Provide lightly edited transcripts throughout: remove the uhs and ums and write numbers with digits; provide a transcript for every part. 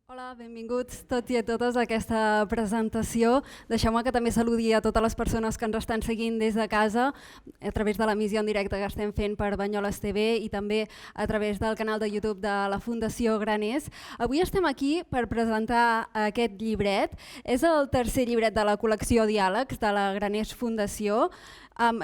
Hola, benvinguts tots i a totes a aquesta presentació. Deixeu-me que també saludi a totes les persones que ens estan seguint des de casa a través de l'emissió en directe que estem fent per Banyoles TV i també a través del canal de YouTube de la Fundació Graners. Avui estem aquí per presentar aquest llibret. És el tercer llibret de la col·lecció Diàlegs de la Graners Fundació,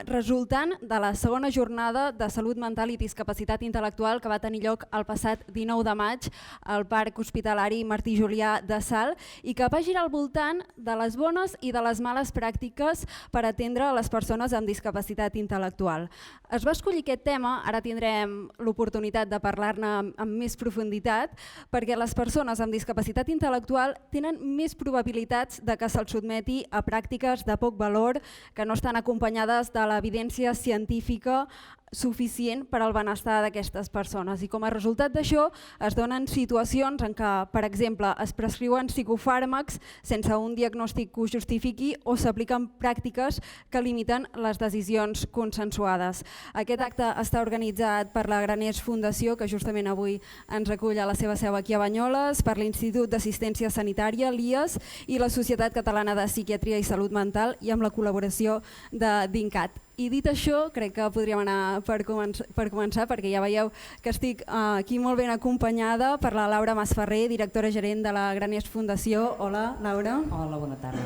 resultant de la segona jornada de salut mental i discapacitat intel·lectual que va tenir lloc el passat 19 de maig al Parc Hospitalari Martí Julià de Salt i que va girar al voltant de les bones i de les males pràctiques per atendre les persones amb discapacitat intel·lectual. Es va escollir aquest tema, ara tindrem l'oportunitat de parlar-ne amb més profunditat, perquè les persones amb discapacitat intel·lectual tenen més probabilitats de que se'ls sotmeti a pràctiques de poc valor que no estan acompanyades de l'evidència científica suficient per al benestar d'aquestes persones. I com a resultat d'això es donen situacions en què, per exemple, es prescriuen psicofàrmacs sense un diagnòstic que ho justifiqui o s'apliquen pràctiques que limiten les decisions consensuades. Aquest acte està organitzat per la Graners Fundació, que justament avui ens acull a la seva seu aquí a Banyoles, per l'Institut d'Assistència Sanitària, l'IAS, i la Societat Catalana de Psiquiatria i Salut Mental i amb la col·laboració de DINCAT. I dit això, crec que podríem anar per començar, perquè ja veieu que estic aquí molt ben acompanyada per la Laura Masferrer, directora gerent de la Graners Fundació. Hola, Laura. Hola, bona tarda.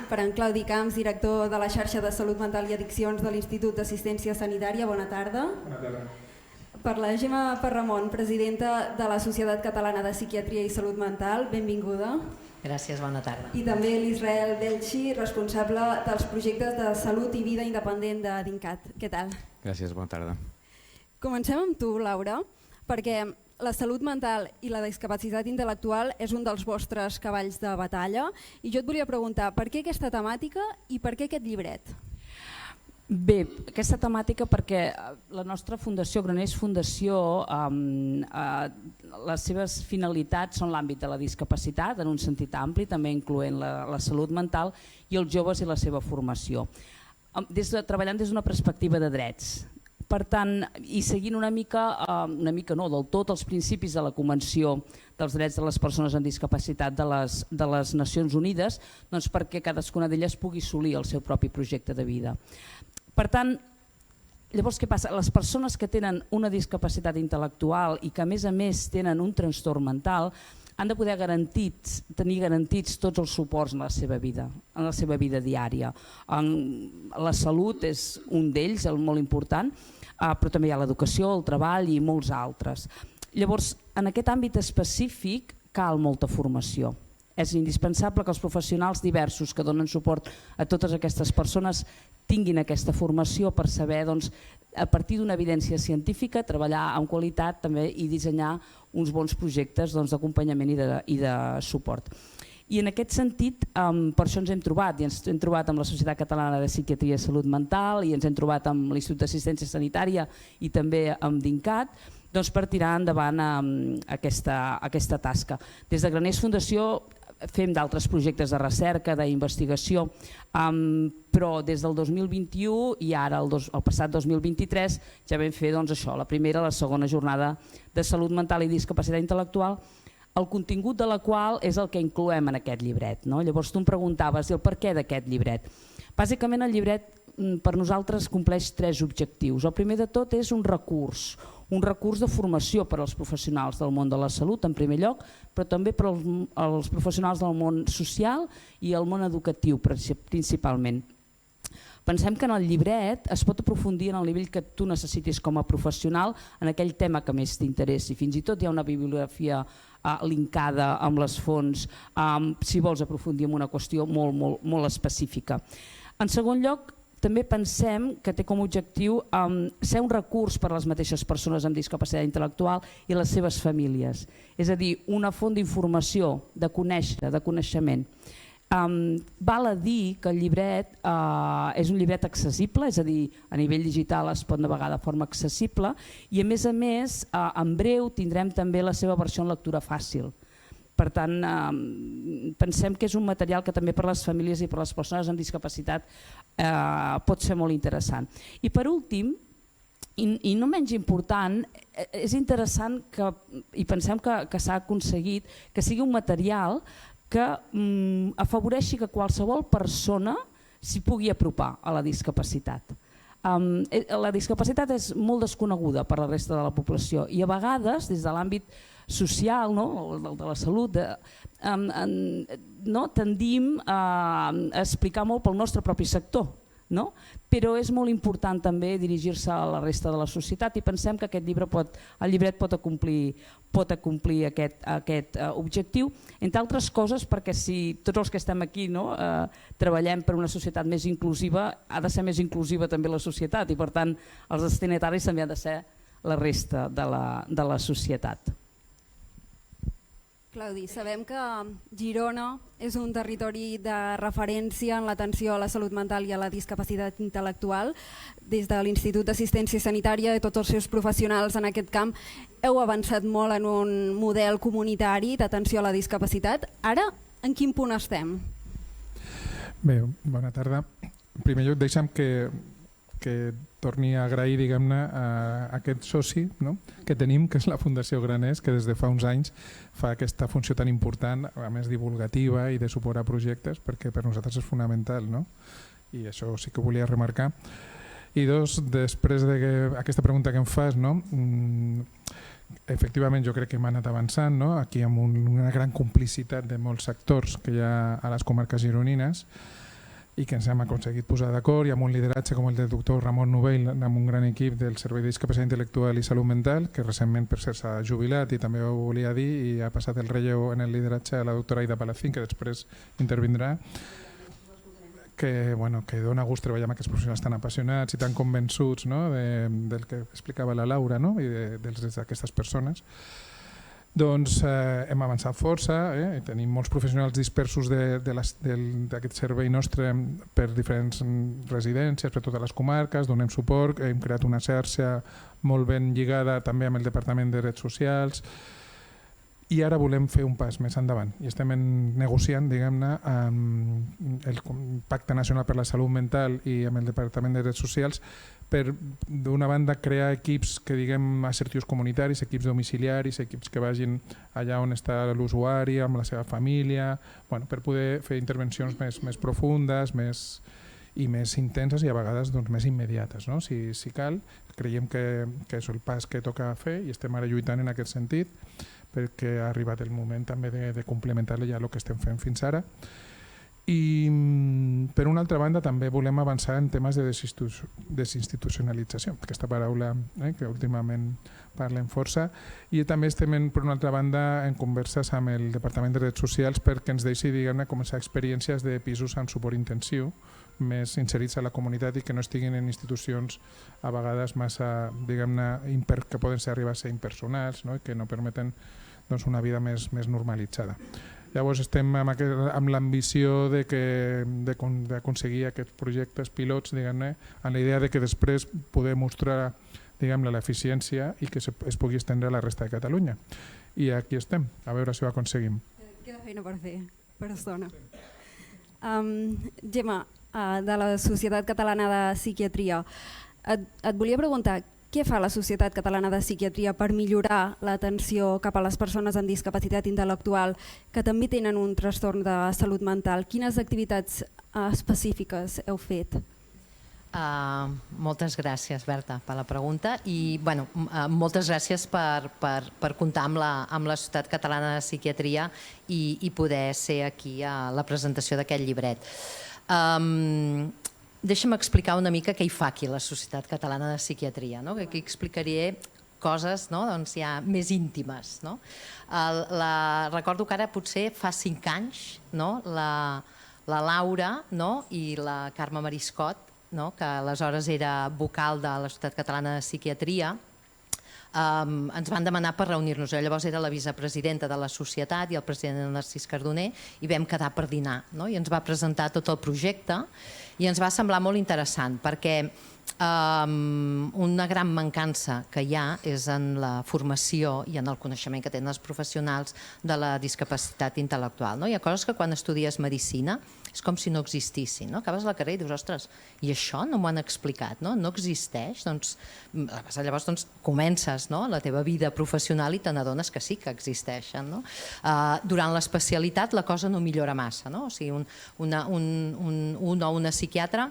Per en Claudi Camps, director de la xarxa de Salut Mental i Addiccions de l'Institut d'Assistència Sanitària. Bona tarda. Bona tarda. Per la Gemma Parramon, presidenta de la Societat Catalana de Psiquiatria i Salut Mental. Benvinguda. Gràcies, bona tarda. I també l'Israel Belchi, responsable dels projectes de salut i vida independent de DINCAT. Què tal? Gràcies, bona tarda. Comencem amb tu, Laura, perquè la salut mental i la discapacitat intel·lectual és un dels vostres cavalls de batalla i jo et volia preguntar per què aquesta temàtica i per què aquest llibret? Bé, aquesta temàtica perquè la nostra Fundació, Graners Fundació, les seves finalitats són l'àmbit de la discapacitat en un sentit ampli, també incloent la salut mental i els joves i la seva formació, treballant des d'una perspectiva de drets. Per tant, i seguint una mica no, del tot els principis de la Convenció dels Drets de les Persones amb Discapacitat de les Nacions Unides, doncs perquè cadascuna d'elles pugui assolir el seu propi projecte de vida. Per tant, llavors què passa? Les persones que tenen una discapacitat intel·lectual i que a més tenen un trastorn mental han de poder tenir garantits tots els suports en la seva vida diària. La salut és un d'ells, el molt important, però també hi ha l'educació, el treball i molts altres. Llavors, en aquest àmbit específic cal molta formació. És indispensable que els professionals diversos que donen suport a totes aquestes persones tinguin aquesta formació per saber, a partir d'una evidència científica, treballar amb qualitat també i dissenyar uns bons projectes d'acompanyament i de suport. I en aquest sentit, per això ens hem trobat amb la Societat Catalana de Psiquiatria i Salut Mental i ens hem trobat amb l'Institut d'Assistència Sanitària i també amb DINCAT, per tirar endavant aquesta tasca. Des de Graners Fundació fem d'altres projectes de recerca, d'investigació, però des del 2021 i ara el passat 2023 ja vam fer la primera i la segona jornada de salut mental i discapacitat intel·lectual, el contingut de la qual és el que incloem en aquest llibret. Llavors tu em preguntaves el per què d'aquest llibret. Bàsicament el llibret per nosaltres compleix tres objectius. El primer de tot és un recurs de formació per als professionals del món de la salut en primer lloc, però també per als professionals del món social i el món educatiu principalment. Pensem que en el llibret es pot aprofundir en el nivell que tu necessitis com a professional en aquell tema que més t'interessi. Fins i tot hi ha una bibliografia linkada amb les fonts si vols aprofundir en una qüestió molt específica. En segon lloc, també pensem que té com a objectiu ser un recurs per a les mateixes persones amb discapacitat intel·lectual i les seves famílies. És a dir, una font d'informació, de coneixement. Val a dir que el llibret és un llibret accessible, és a dir, a nivell digital es pot navegar de forma accessible i a més, en breu tindrem també la seva versió en lectura fàcil. Per tant, pensem que és un material que també per a les famílies i per a les persones amb discapacitat pot ser molt interessant. I per últim, I no menys important, és interessant i pensem que s'ha aconseguit que sigui un material que afavoreixi que qualsevol persona s'hi pugui apropar a la discapacitat. La discapacitat és molt desconeguda per la resta de la població i a vegades des de l'àmbit social, de la salut, tendim a explicar molt pel nostre propi sector, però és molt important també dirigir-se a la resta de la societat i pensem que aquest llibret pot acomplir aquest objectiu, entre altres coses perquè si tots els que estem aquí treballem per una societat més inclusiva, ha de ser més inclusiva també la societat i per tant els destinataris també han de ser la resta de la societat. Claudi, sabem que Girona és un territori de referència en l'atenció a la salut mental i a la discapacitat intel·lectual. Des de l'Institut d'Assistència Sanitària i tots els seus professionals en aquest camp heu avançat molt en un model comunitari d'atenció a la discapacitat. Ara, en quin punt estem? Bé, bona tarda. En primer lloc, deixa'm que torni a agrair, diguem-ne, a aquest soci que tenim, que és la Fundació Graners, que des de fa uns anys fa aquesta funció tan important, a més divulgativa i de suport a projectes, perquè per nosaltres és fonamental, i això sí que ho volia remarcar. I dos, després d'aquesta pregunta que em fas, efectivament jo crec que hem anat avançant, aquí amb una gran complicitat de molts sectors que hi ha a les comarques gironines, i que ens hem aconseguit posar d'acord i amb un lideratge com el del doctor Ramon Novell, amb un gran equip del Servei de Discapacitat Intel·lectual i Salut Mental, que recentment per cert s'ha jubilat i també ho volia dir, i ha passat el relleu en el lideratge a la doctora Aida Palacín, que després intervindrà, que dona gust treballar amb aquests professionals tan apassionats i tan convençuts del que explicava la Laura i d'aquestes persones. Doncs hem avançat força, tenim molts professionals dispersos d'aquest servei nostre per diferents residències, per totes les comarques, donem suport, hem creat una xarxa molt ben lligada també amb el Departament de Drets Socials i ara volem fer un pas més endavant i estem negociant, diguem-ne, amb el Pacte Nacional per la Salut Mental i amb el Departament de Drets Socials per, d'una banda, crear equips que diguem assertius comunitaris, equips domiciliaris, equips que vagin allà on està l'usuari, amb la seva família, per poder fer intervencions més profundes i més intenses i a vegades més immediates. Si cal, creiem que és el pas que toca fer i estem ara lluitant en aquest sentit perquè ha arribat el moment també de complementar ja el que estem fent fins ara. I per una altra banda també volem avançar en temes de desinstitucionalització, aquesta paraula que últimament parlem força, i també estem per una altra banda en converses amb el Departament de Drets Socials perquè ens deixi, diguem-ne, començar experiències de pisos amb suport intensiu més inserits a la comunitat i que no estiguin en institucions a vegades massa, diguem-ne, que poden arribar a ser impersonals i que no permeten una vida més normalitzada. Llavors estem amb l'ambició d'aconseguir aquests projectes pilots, diguem-ne, amb la idea que després poder mostrar l'eficiència i que es pugui estendre a la resta de Catalunya. I aquí estem, a veure si ho aconseguim. Queda feina per fer, per estona. Gemma, de la Societat Catalana de Psiquiatria, et volia preguntar què fa la Societat Catalana de Psiquiatria per millorar l'atenció cap a les persones amb discapacitat intel·lectual que també tenen un trastorn de salut mental? Quines activitats específiques heu fet? Moltes gràcies, Berta, per la pregunta i moltes gràcies per comptar amb la Societat Catalana de Psiquiatria i poder ser aquí a la presentació d'aquest llibret. Deixa'm explicar una mica què hi fa aquí la Societat Catalana de Psiquiatria. Aquí explicaré coses ja més íntimes. Recordo que ara potser fa 5 anys la Laura i la Carme Mariscot, que aleshores era vocal de la Societat Catalana de Psiquiatria, ens van demanar per reunir-nos. Jo llavors era la vicepresidenta de la societat i el president Narcís Cardoner i vam quedar per dinar i ens va presentar tot el projecte i ens va semblar molt interessant perquè una gran mancança que hi ha és en la formació i en el coneixement que tenen els professionals de la discapacitat intel·lectual. Hi ha coses que quan estudies medicina és com si no existissin. Acabes la carrera i dius, ostres, i això no m'ho han explicat, no existeix? Llavors comences la teva vida professional i te n'adones que sí que existeixen. Durant l'especialitat la cosa no millora massa. O sigui, un o una psiquiatra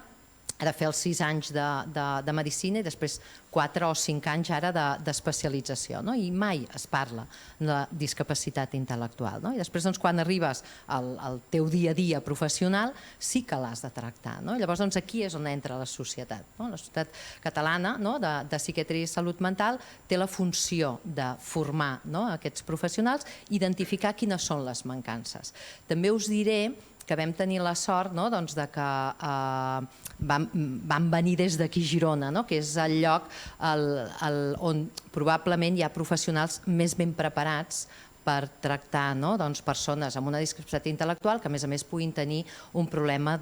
ha de fer els 6 anys de medicina i després 4 o 5 anys ara d'especialització, i mai es parla de discapacitat intel·lectual. I després, quan arribes al teu dia a dia professional, sí que l'has de tractar. Llavors, aquí és on entra la societat. La Societat Catalana de Psiquiatria i Salut Mental té la funció de formar aquests professionals i identificar quines són les mancances. També us diré que vam tenir la sort de que van venir des d'aquí a Girona, que és el lloc on probablement hi ha professionals més ben preparats per tractar persones amb una discapacitat intel·lectual que a més puguin tenir un problema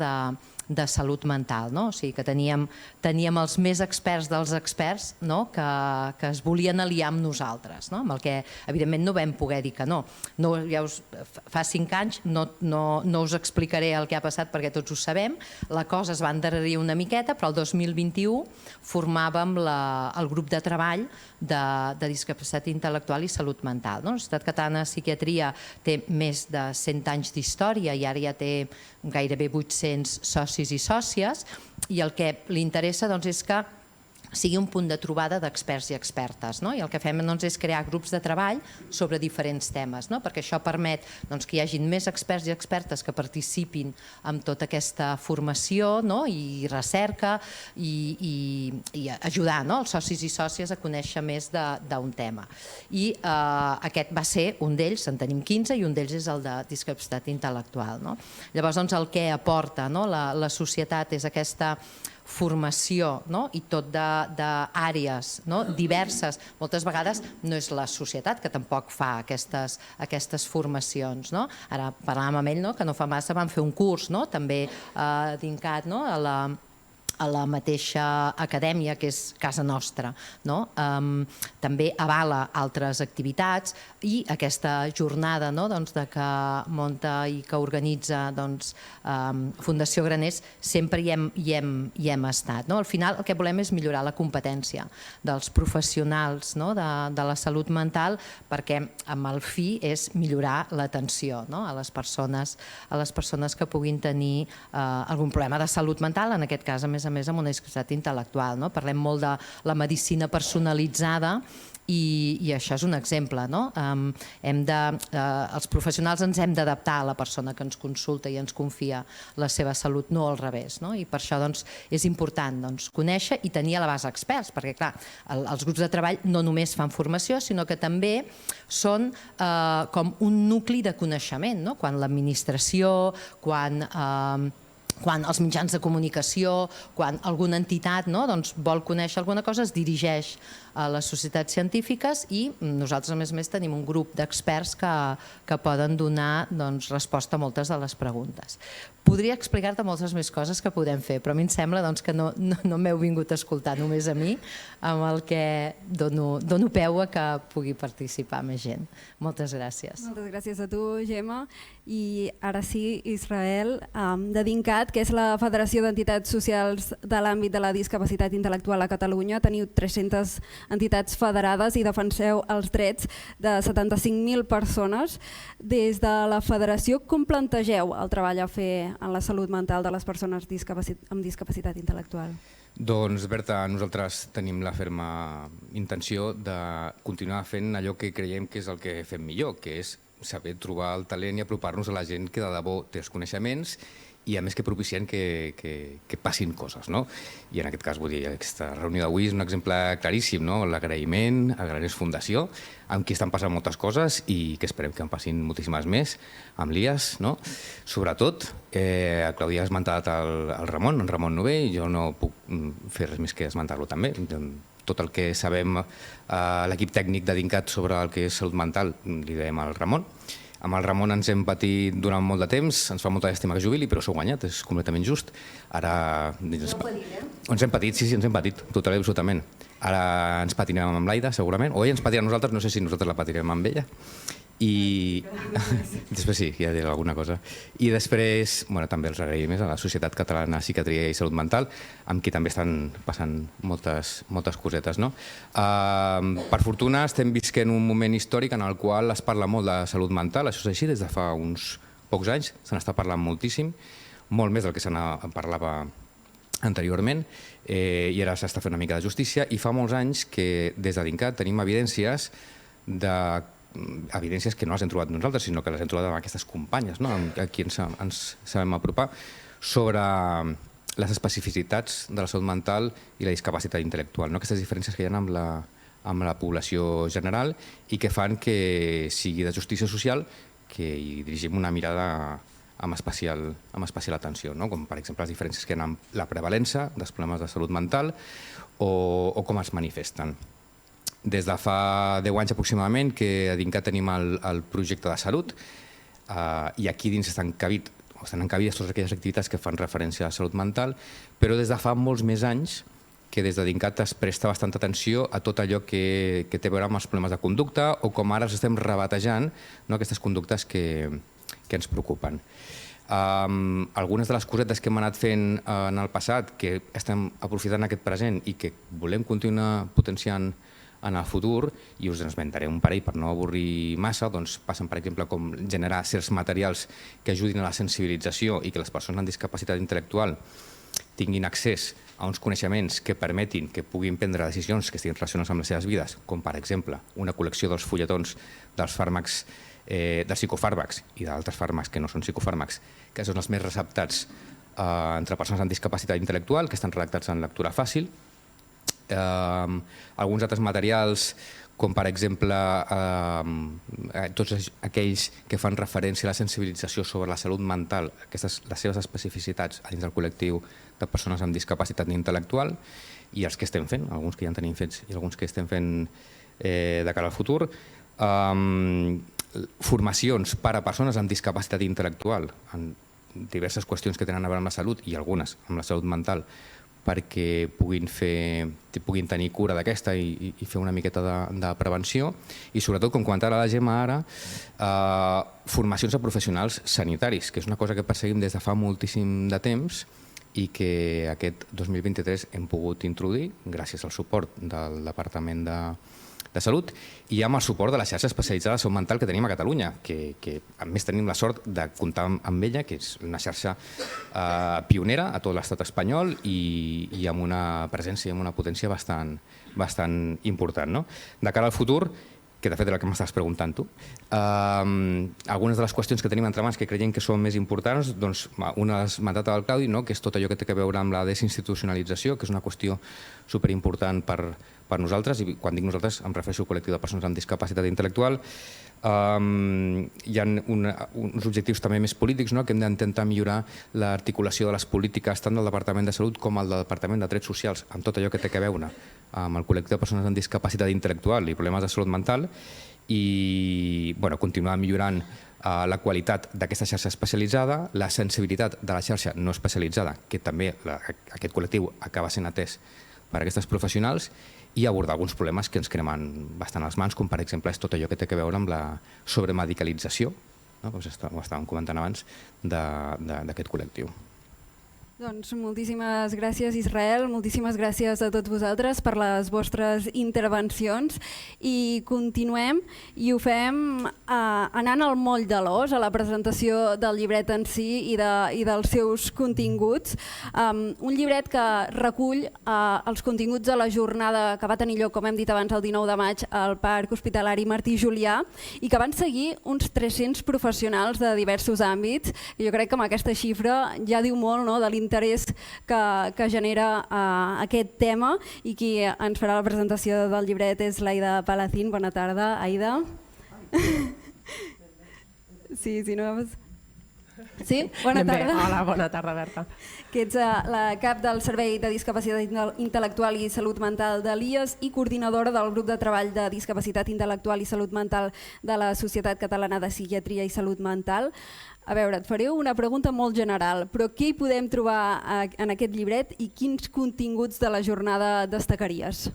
de salut mental. O sigui que teníem els més experts dels experts que es volien aliar amb nosaltres, amb el que evidentment no vam poder dir que no. Fa 5 anys no us explicaré el que ha passat perquè tots ho sabem, la cosa es va endarrerir una miqueta, però el 2021 formàvem el grup de treball de discapacitat intel·lectual i salut mental. La Societat Catalana de Psiquiatria té més de 100 anys d'història i ara ja té gairebé 800 socis i sòcies, i el que li interessa és que sigui un punt de trobada d'experts i expertes. I el que fem és crear grups de treball sobre diferents temes, perquè això permet que hi hagi més experts i expertes que participin en tota aquesta formació i recerca i ajudar els socis i sòcies a conèixer més d'un tema. I aquest va ser un d'ells, en tenim 15, i un d'ells és el de discapacitat intel·lectual. Llavors, el que aporta la societat és aquesta formació i tot d'àrees diverses. Moltes vegades no és la societat que tampoc fa aquestes formacions. Ara parlàvem amb ell que no fa massa vam fer un curs també d'INCAT a la mateixa acadèmia, que és casa nostra. També avala altres activitats i aquesta jornada que munta i que organitza Fundació Graners sempre hi hem estat. Al final el que volem és millorar la competència dels professionals de la salut mental, perquè amb el fi és millorar l'atenció a les persones que puguin tenir algun problema de salut mental, en aquest cas a més amb una discapacitat intel·lectual. Parlem molt de la medicina personalitzada i això és un exemple. Els professionals ens hem d'adaptar a la persona que ens consulta i ens confia la seva salut, no al revés. I per això és important conèixer i tenir a la base experts, perquè clar, els grups de treball no només fan formació, sinó que també són com un nucli de coneixement. Quan l'administració, quan els mitjans de comunicació, quan alguna entitat vol conèixer alguna cosa, es dirigeix a les societats científiques i nosaltres, a més, tenim un grup d'experts que poden donar resposta a moltes de les preguntes. Podria explicar-te moltes més coses que podem fer, però a mi em sembla que no m'heu vingut a escoltar només a mi, amb el que dono peu a que pugui participar més gent. Moltes gràcies. Moltes gràcies a tu, Gemma. I ara sí, Israel, de DINCAT, que és la Federació d'Entitats Socials de l'àmbit de la discapacitat intel·lectual a Catalunya. Teniu 300 entitats federades i defenseu els drets de 75.000 persones. Des de la federació, com plantegeu el treball a fer en la salut mental de les persones amb discapacitat intel·lectual? Doncs, Berta, nosaltres tenim la ferma intenció de continuar fent allò que creiem que és el que fem millor, que és saber trobar el talent i apropar-nos a la gent que de debò té els coneixements i a més que propicien que passin coses. I en aquest cas, vull dir, aquesta reunió d'avui és un exemple claríssim, l'agraïment a Graners Fundació, amb qui estan passant moltes coses i que esperem que en passin moltíssimes més, amb l'IAS, sobretot. A Clàudia ha esmentat el Ramon, en Ramon Novell, jo no puc fer res més que esmentar-lo també. Tot el que sabem l'equip tècnic de DINCAT sobre el que és salut mental li dèiem al Ramon. Amb el Ramon ens hem patit durant molt de temps, ens fa molta llàstima que jubili, però s'ho ha guanyat, és completament just. Ara... Ens hem patit, sí, ens hem patit, total i absolutament. Ara ens patirem amb l'Aida, segurament, o ella ens patirà a nosaltres, no sé si nosaltres la patirem amb ella. I després sí, ja diré alguna cosa. I després també els agraïm més a la Societat Catalana de Psiquiatria i Salut Mental, amb qui també estan passant moltes cosetes. Per fortuna estem visquent un moment històric en el qual es parla molt de salut mental, això és així, des de fa uns pocs anys se n'està parlant moltíssim, molt més del que se n'en parlava anteriorment, i ara s'està fent una mica de justícia, i fa molts anys que des de DINCAT tenim evidències que no les hem trobat nosaltres, sinó que les hem trobat amb aquestes companyes, a qui ens sabem apropar, sobre les especificitats de la salut mental i la discapacitat intel·lectual, aquestes diferències que hi ha amb la població general i que fan que sigui de justícia social que hi dirigim una mirada amb especial atenció, com per exemple les diferències que hi ha amb la prevalença dels problemes de salut mental o com es manifesten. Des de fa 10 anys aproximadament que a DINCAT tenim el projecte de salut i aquí dins estan encabides totes aquelles activitats que fan referència a la salut mental, però des de fa molts més anys que des de DINCAT es presta bastanta atenció a tot allò que té a veure amb els problemes de conducta o com ara els estem rebatejant aquestes conductes que ens preocupen. Algunes de les cosetes que hem anat fent en el passat, que estem aprofitant aquest present i que volem continuar potenciant en el futur, i us esmentaré un parell per no avorrir massa, passen per exemple com generar certs materials que ajudin a la sensibilització i que les persones amb discapacitat intel·lectual tinguin accés a uns coneixements que permetin que puguin prendre decisions que estiguin relacionades amb les seves vides, com per exemple una col·lecció dels fulletons dels fàrmacs, dels psicofàrmacs i d'altres fàrmacs que no són psicofàrmacs, que són els més receptats entre persones amb discapacitat intel·lectual, que estan redactats en lectura fàcil. Alguns altres materials, com per exemple tots aquells que fan referència a la sensibilització sobre la salut mental, les seves especificitats dins del col·lectiu de persones amb discapacitat intel·lectual, i els que estem fent, alguns que ja en tenim fets i alguns que estem fent de cara al futur, formacions per a persones amb discapacitat intel·lectual en diverses qüestions que tenen a veure amb la salut i algunes amb la salut mental, perquè puguin tenir cura d'aquesta i fer una miqueta de prevenció, i sobretot, com comentava la Gemma ara, formacions a professionals sanitaris, que és una cosa que perseguim des de fa moltíssim de temps i que aquest 2023 hem pogut introduir gràcies al suport del Departament de Salut i amb el suport de la xarxa especialitzada de salut mental que tenim a Catalunya, que a més tenim la sort de comptar amb ella, que és una xarxa pionera a tot l'estat espanyol i amb una presència i amb una potència bastant important. De cara al futur, que de fet era el que m'estaves preguntant tu, algunes de les qüestions que tenim entre mans que creiem que són més importants, una l'ha esmentat el Claudi, que és tot allò que té a veure amb la desinstitucionalització, que és una qüestió superimportant per nosaltres, i quan dic nosaltres em refereixo al col·lectiu de persones amb discapacitat intel·lectual. Hi ha uns objectius també més polítics, que hem d'intentar millorar l'articulació de les polítiques tant del Departament de Salut com el del Departament de Drets Socials amb tot allò que té a veure amb el col·lectiu de persones amb discapacitat intel·lectual i problemes de salut mental, i continuar millorant la qualitat d'aquesta xarxa especialitzada, la sensibilitat de la xarxa no especialitzada, que també aquest col·lectiu acaba sent atès per aquestes professionals, i abordar alguns problemes que ens cremen bastant les mans, com per exemple és tot allò que té a veure amb la sobremedicalització, com estàvem comentant abans, d'aquest col·lectiu. Doncs moltíssimes gràcies, Israel, moltíssimes gràcies a tots vosaltres per les vostres intervencions, i continuem i ho fem anant al moll de l'os, a la presentació del llibret en si i dels seus continguts. Un llibret que recull els continguts de la jornada que va tenir lloc, com hem dit abans, el 19 de maig al Parc Hospitalari Martí Julià, i que van seguir uns 300 professionals de diversos àmbits. I jo crec que amb aquesta xifra ja diu molt de l'interès que genera aquest tema, i qui ens farà la presentació del llibret és l'Aida Palacín. Bona tarda, Aida. Sí, si no... Sí? Bona tarda. Hola, bona tarda, Berta. Que ets la cap del Servei de Discapacitat Intel·lectual i Salut Mental de l'IES i coordinadora del grup de treball de Discapacitat Intel·lectual i Salut Mental de la Societat Catalana de Psiquiatria i Salut Mental. A veure, et faré una pregunta molt general, però què hi podem trobar en aquest llibret i quins continguts de la jornada destacaries?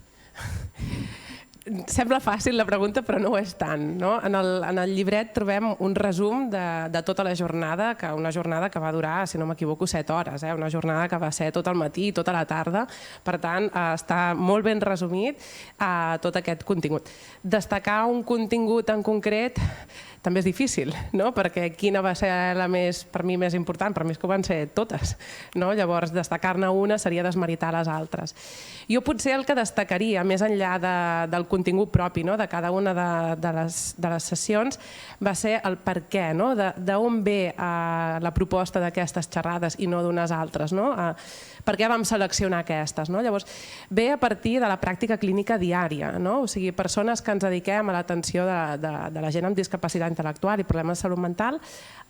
Sembla fàcil la pregunta, però no ho és tant. No? En el llibret trobem un resum de tota la jornada, una jornada que va durar, si no m'equivoco, 7 hores, una jornada que va ser tot el matí i tota la tarda. Per tant, està molt ben resumit tot aquest contingut. Destacar un contingut en concret també és difícil, no? Perquè quina va ser la per mi més important? Per mi és que ho van ser totes. No? Llavors, destacar-ne una seria desmeritar les altres. Jo potser el que destacaria, més enllà del contingut propi de cada una de les sessions, va ser el per què, d'on ve la proposta d'aquestes xerrades i no d'unes altres. Per què vam seleccionar aquestes? Llavors, ve a partir de la pràctica clínica diària, o sigui, persones que ens dediquem a l'atenció de la gent amb discapacitat intel·lectual i problemes de salut mental,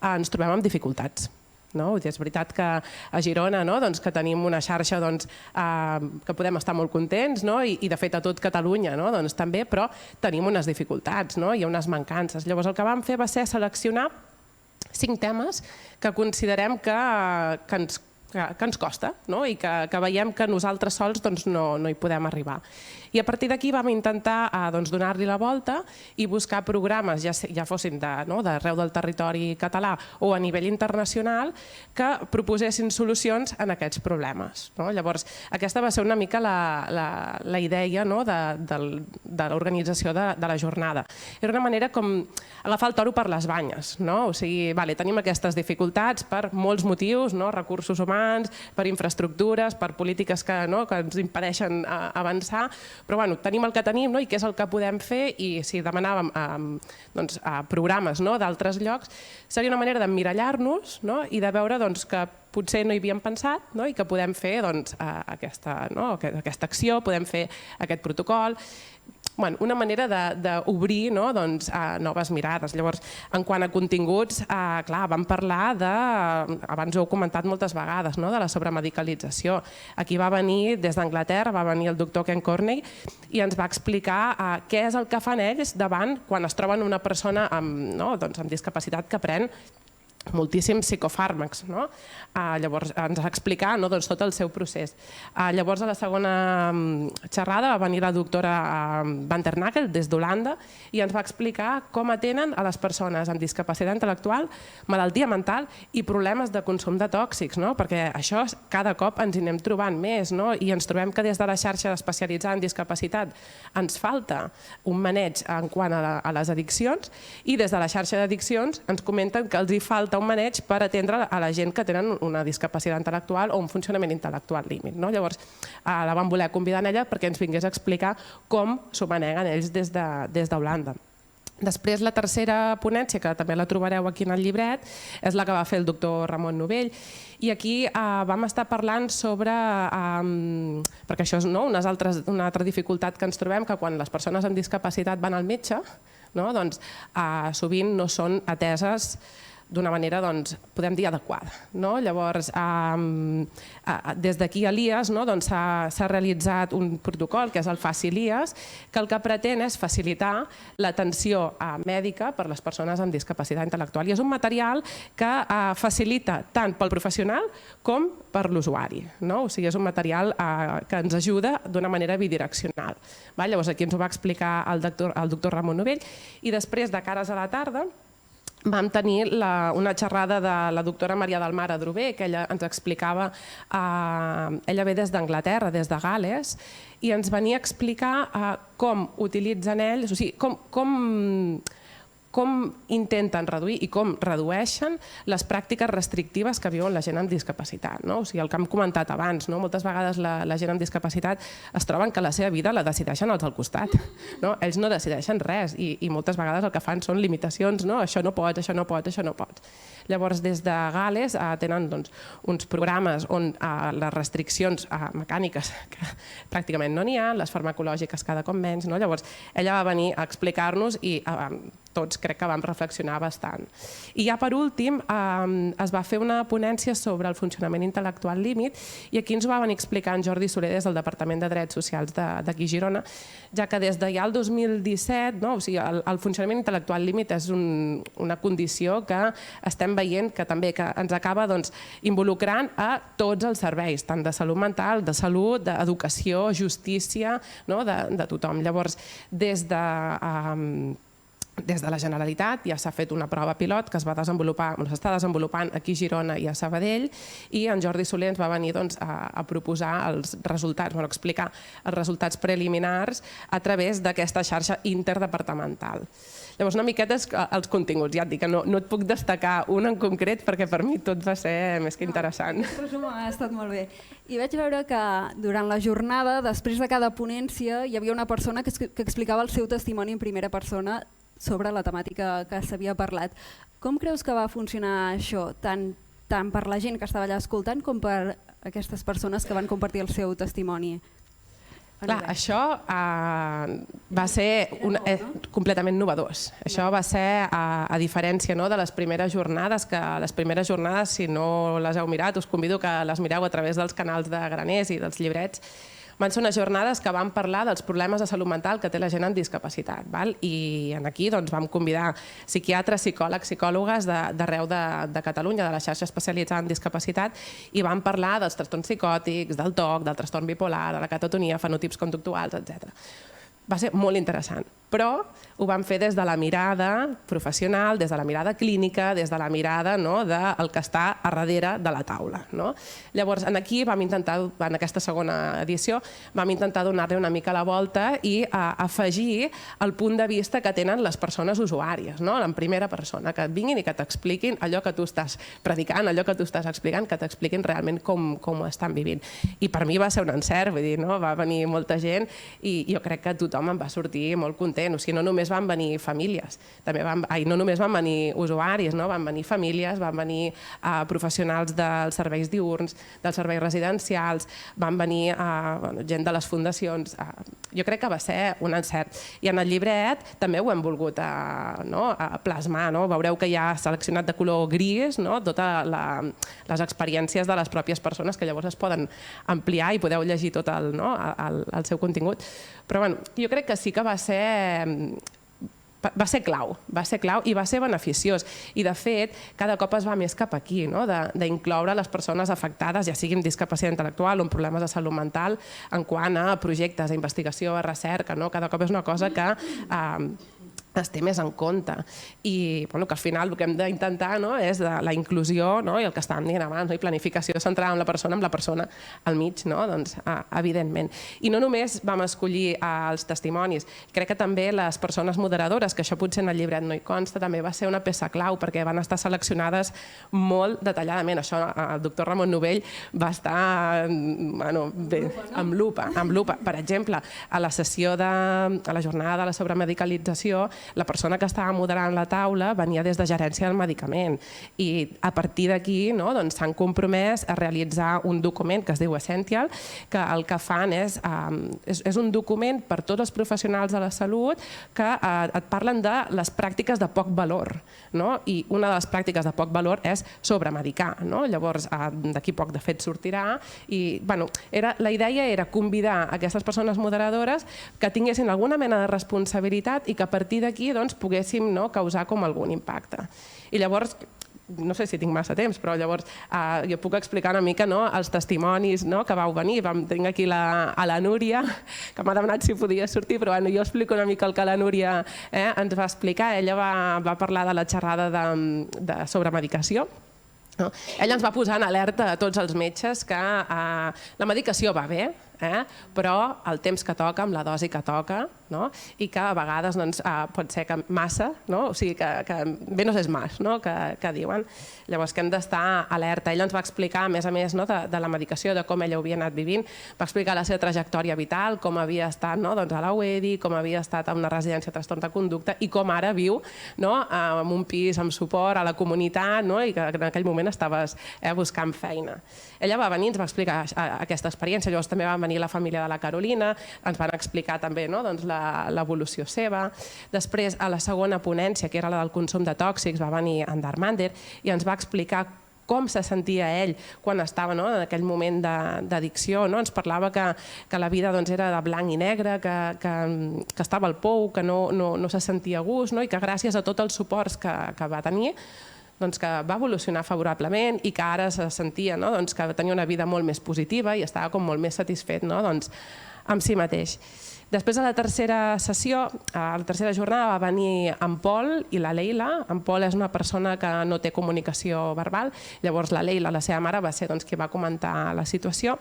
ens trobem amb dificultats. És veritat que a Girona que tenim una xarxa que podem estar molt contents i de fet a tot Catalunya també, però tenim unes dificultats, hi ha unes mancances. Llavors el que vam fer va ser seleccionar 5 temes que considerem que ens costa i que veiem que nosaltres sols no hi podem arribar. I a partir d'aquí vam intentar donar-li la volta i buscar programes, ja fossin d'arreu del territori català o a nivell internacional, que proposessin solucions en aquests problemes. Llavors, aquesta va ser una mica la idea de l'organització de la jornada. Era una manera com agafar el toro per les banyes. O sigui, tenim aquestes dificultats per molts motius, recursos humans, per infraestructures, per polítiques que ens impedeixen avançar, però tenim el que tenim i què és el que podem fer, i si demanàvem programes d'altres llocs, seria una manera d'emmirallar-nos i de veure que potser no hi havíem pensat i que podem fer aquesta acció, podem fer aquest protocol, una manera d'obrir noves mirades. Llavors, en quant a continguts, vam parlar abans ho heu comentat moltes vegades, de la sobremedicalització. Aquí va venir, des d'Anglaterra, va venir el doctor Ken Corney i ens va explicar què és el que fan ells davant quan es troben una persona amb discapacitat que pren moltíssims psicofàrmacs. Llavors ens va explicar tot el seu procés. Llavors a la segona xerrada va venir la doctora Van der Nagel des d'Holanda i ens va explicar com atenen a les persones amb discapacitat intel·lectual, malaltia mental i problemes de consum de tòxics, perquè això cada cop ens hi anem trobant més i ens trobem que des de la xarxa especialitzada en discapacitat ens falta un maneig en quant a les addiccions, i des de la xarxa d'addiccions ens comenten que els hi falta un maneig per atendre a la gent que tenen una discapacitat intel·lectual o un funcionament intel·lectual límit. Llavors la vam voler convidar a ella perquè ens vingués a explicar com s'ho maneguen ells des d'Holanda. Després, la tercera ponència, que també la trobareu aquí en el llibret, és la que va fer el doctor Ramon Novell. I aquí vam estar parlant sobre, perquè això és una altra dificultat que ens trobem, que quan les persones amb discapacitat van al metge, sovint no són ateses d'una manera, podem dir, adequada. Llavors, des d'aquí a l'IES s'ha realitzat un protocol, que és el FACIL-IES, que el que pretén és facilitar l'atenció mèdica per a les persones amb discapacitat intel·lectual. I és un material que facilita tant pel professional com per l'usuari. O sigui, és un material que ens ajuda d'una manera bidireccional. Llavors, aquí ens ho va explicar el doctor Ramon Novell, i després, de cares a la tarda, vam tenir una xerrada de la doctora Maria del Mar Adrover, que ella ens explicava, ella ve des d'Anglaterra, des de Gal·les, i ens venia a explicar com utilitzen ells, o sigui, com intenten reduir i com redueixen les pràctiques restrictives que viuen la gent amb discapacitat. O sigui, el que hem comentat abans, moltes vegades la gent amb discapacitat es troben que la seva vida la decideixen els al costat. Ells no decideixen res i moltes vegades el que fan són limitacions, això no pots, això no pots, això no pots. Llavors, des de Gal·les tenen uns programes on les restriccions mecàniques pràcticament no n'hi ha, les farmacològiques cada cop menys. Llavors, ella va venir a explicar-nos i tots crec que vam reflexionar bastant. I ja per últim es va fer una ponència sobre el funcionament intel·lectual límit i aquí ens va venir explicant Jordi Soler des del Departament de Drets Socials d'aquí a Girona, ja que des de ja el 2017 el funcionament intel·lectual límit és una condició que estem veient que també ens acaba involucrant a tots els serveis, tant de salut mental, de salut, d'educació, justícia, de tothom. Llavors, des de la Generalitat ja s'ha fet una prova pilot que s'està desenvolupant aquí a Girona i a Sabadell i en Jordi Soler ens va venir a proposar els resultats, a explicar els resultats preliminars a través d'aquesta xarxa interdepartamental. Llavors, una miqueta els continguts, ja et dic que no et puc destacar un en concret perquè per mi tot va ser més que interessant. El resum ha estat molt bé. I vaig veure que durant la jornada, després de cada ponència, hi havia una persona que explicava el seu testimoni en primera persona sobre la temàtica que s'havia parlat. Com creus que va funcionar això, tant per la gent que estava allà escoltant com per aquestes persones que van compartir el seu testimoni? Clar, això va ser completament novedós. Això va ser, a diferència de les primeres jornades, que les primeres jornades, si no les heu mirat, us convido que les mireu a través dels canals de Graners i dels llibrets. Van ser unes jornades que vam parlar dels problemes de salut mental que té la gent amb discapacitat. I aquí vam convidar psiquiatres, psicòlegs, psicòlogues d'arreu de Catalunya, de la xarxa especialitzada en discapacitat, i vam parlar dels trastorns psicòtics, del TOC, del trastorn bipolar, de la catatonia, fenotips conductuals, etc. Va ser molt interessant, però ho vam fer des de la mirada professional, des de la mirada clínica, des de la mirada del que està a darrere de la taula. Llavors, aquí vam intentar, en aquesta segona edició, vam intentar donar-li una mica la volta i afegir el punt de vista que tenen les persones usuàries, en primera persona, que et vinguin i que t'expliquin allò que tu estàs predicant, allò que tu estàs explicant, que t'expliquin realment com ho estan vivint. I per mi va ser un encert, vull dir, va venir molta gent i jo crec que tothom em va sortir molt content. O sigui, no només van venir famílies, no només van venir usuaris, van venir famílies, van venir professionals dels serveis diürns, dels serveis residencials, van venir gent de les fundacions. Jo crec que va ser un encert. I en el llibret també ho hem volgut plasmar. Veureu que hi ha seleccionat de color gris totes les experiències de les pròpies persones que llavors es poden ampliar i podeu llegir tot el seu contingut. Però jo crec que sí que va ser clau i va ser beneficiós. I de fet, cada cop es va més cap aquí, d'incloure les persones afectades, ja sigui amb discapacitat intel·lectual o amb problemes de salut mental, en quant a projectes d'investigació, a recerca. Cada cop és una cosa que es té més en compte i que al final el que hem d'intentar és la inclusió i el que estàvem dient abans, planificació centrada en la persona al mig, evidentment. I no només vam escollir els testimonis, crec que també les persones moderadores, que això potser en el llibret no hi consta, també va ser una peça clau perquè van estar seleccionades molt detalladament. Això el doctor Ramon Novell va estar amb lupa. Per exemple, a la sessió a la jornada de la sobremedicalització, la persona que estava moderant la taula venia des de gerència del medicament i a partir d'aquí s'han compromès a realitzar un document que es diu Essential, que el que fan és un document per tots els professionals de la salut que et parlen de les pràctiques de poc valor, i una de les pràctiques de poc valor és sobremedicar. Llavors, d'aquí poc de fet sortirà i la idea era convidar aquestes persones moderadores que tinguessin alguna mena de responsabilitat i que a partir d'aquí poguéssim causar com algun impacte. I llavors, no sé si tinc massa temps, però llavors jo puc explicar una mica els testimonis que vau venir. Tinc aquí la Núria, que m'ha demanat si podia sortir, però jo explico una mica el que la Núria ens va explicar. Ella va parlar de la xerrada de sobremedicació. Ella ens va posar en alerta a tots els metges que la medicació va bé, però el temps que toca, amb la dosi que toca, i que a vegades pot ser que massa, o sigui que menos és más, que diuen. Llavors que hem d'estar alerta. Ella ens va explicar, a més de la medicació, de com ella ho havia anat vivint, va explicar la seva trajectòria vital, com havia estat a la UEDI, com havia estat a una residència de trastorn de conducta i com ara viu en un pis amb suport a la comunitat i que en aquell moment estaves buscant feina. Ella va venir i ens va explicar aquesta experiència. Llavors també va venir la família de la Carolina, ens van explicar també l'evolució seva. Després, a la segona ponència, que era la del consum de tòxics, va venir en Darmander i ens va explicar com se sentia ell quan estava en aquell moment d'addicció. Ens parlava que la vida era de blanc i negre, que estava al pou, que no se sentia a gust i que gràcies a tots els suports que va tenir que va evolucionar favorablement i que ara se sentia que tenia una vida molt més positiva i estava com molt més satisfet amb si mateix. Després, a la tercera sessió, a la tercera jornada, va venir en Pol i la Leila. En Pol és una persona que no té comunicació verbal, llavors la Leila, la seva mare, va ser qui va comentar la situació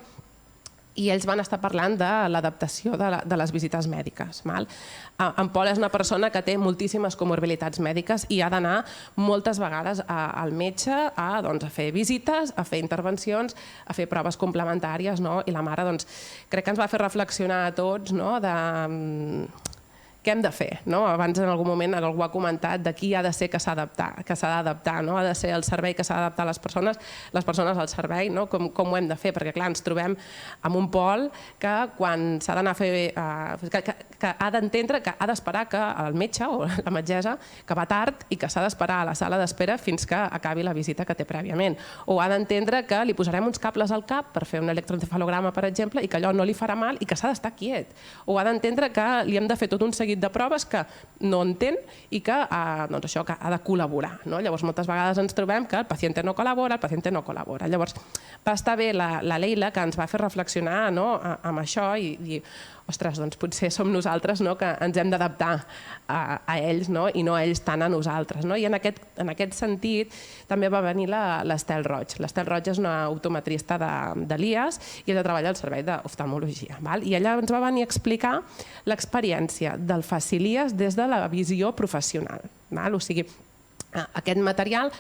i ells van estar parlant de l'adaptació de les visites mèdiques. En Pol és una persona que té moltíssimes comorbilitats mèdiques i ha d'anar moltes vegades al metge a fer visites, a fer intervencions, a fer proves complementàries, i la mare crec que ens va fer reflexionar a tots de què hem de fer. Abans en algun moment algú ha comentat de qui ha de ser que s'ha d'adaptar, ha de ser el servei que s'ha d'adaptar a les persones al servei, com ho hem de fer, perquè clar, ens trobem amb un Pol que quan s'ha d'anar a fer, que ha d'entendre que ha d'esperar que el metge o la metgessa que va tard i que s'ha d'esperar a la sala d'espera fins que acabi la visita que té prèviament, o ha d'entendre que li posarem uns cables al cap per fer un electroencefalograma, per exemple, i que allò no li farà mal i que s'ha d'estar quiet, o ha d'entendre que li hem de fer tot un seguit de proves que no entén i que ha de col·laborar. Llavors, moltes vegades ens trobem que el pacient no col·labora, Llavors, va estar bé la Leila, que ens va fer reflexionar amb això i dir, ostres, doncs potser som nosaltres que ens hem d'adaptar a ells i no ells tant a nosaltres. I en aquest sentit també va venir l'Estel Roig. L'Estel Roig és una optometrista de l'IAS i ella treballa al servei d'oftalmologia. I ella ens va venir a explicar l'experiència del Facilias des de la visió professional. O sigui, aquest material,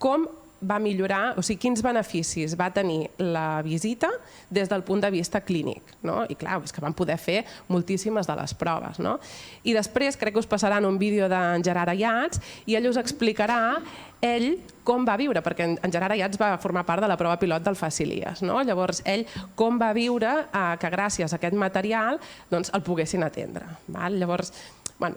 com va millorar, o sigui, quins beneficis va tenir la visita des del punt de vista clínic. I clar, és que van poder fer moltíssimes de les proves. I després crec que us passaran un vídeo d'en Gerard Ayats i ell us explicarà ell com va viure, perquè en Gerard Ayats va formar part de la prova pilot del Facilias. Llavors, ell com va viure que gràcies a aquest material el poguessin atendre. Llavors,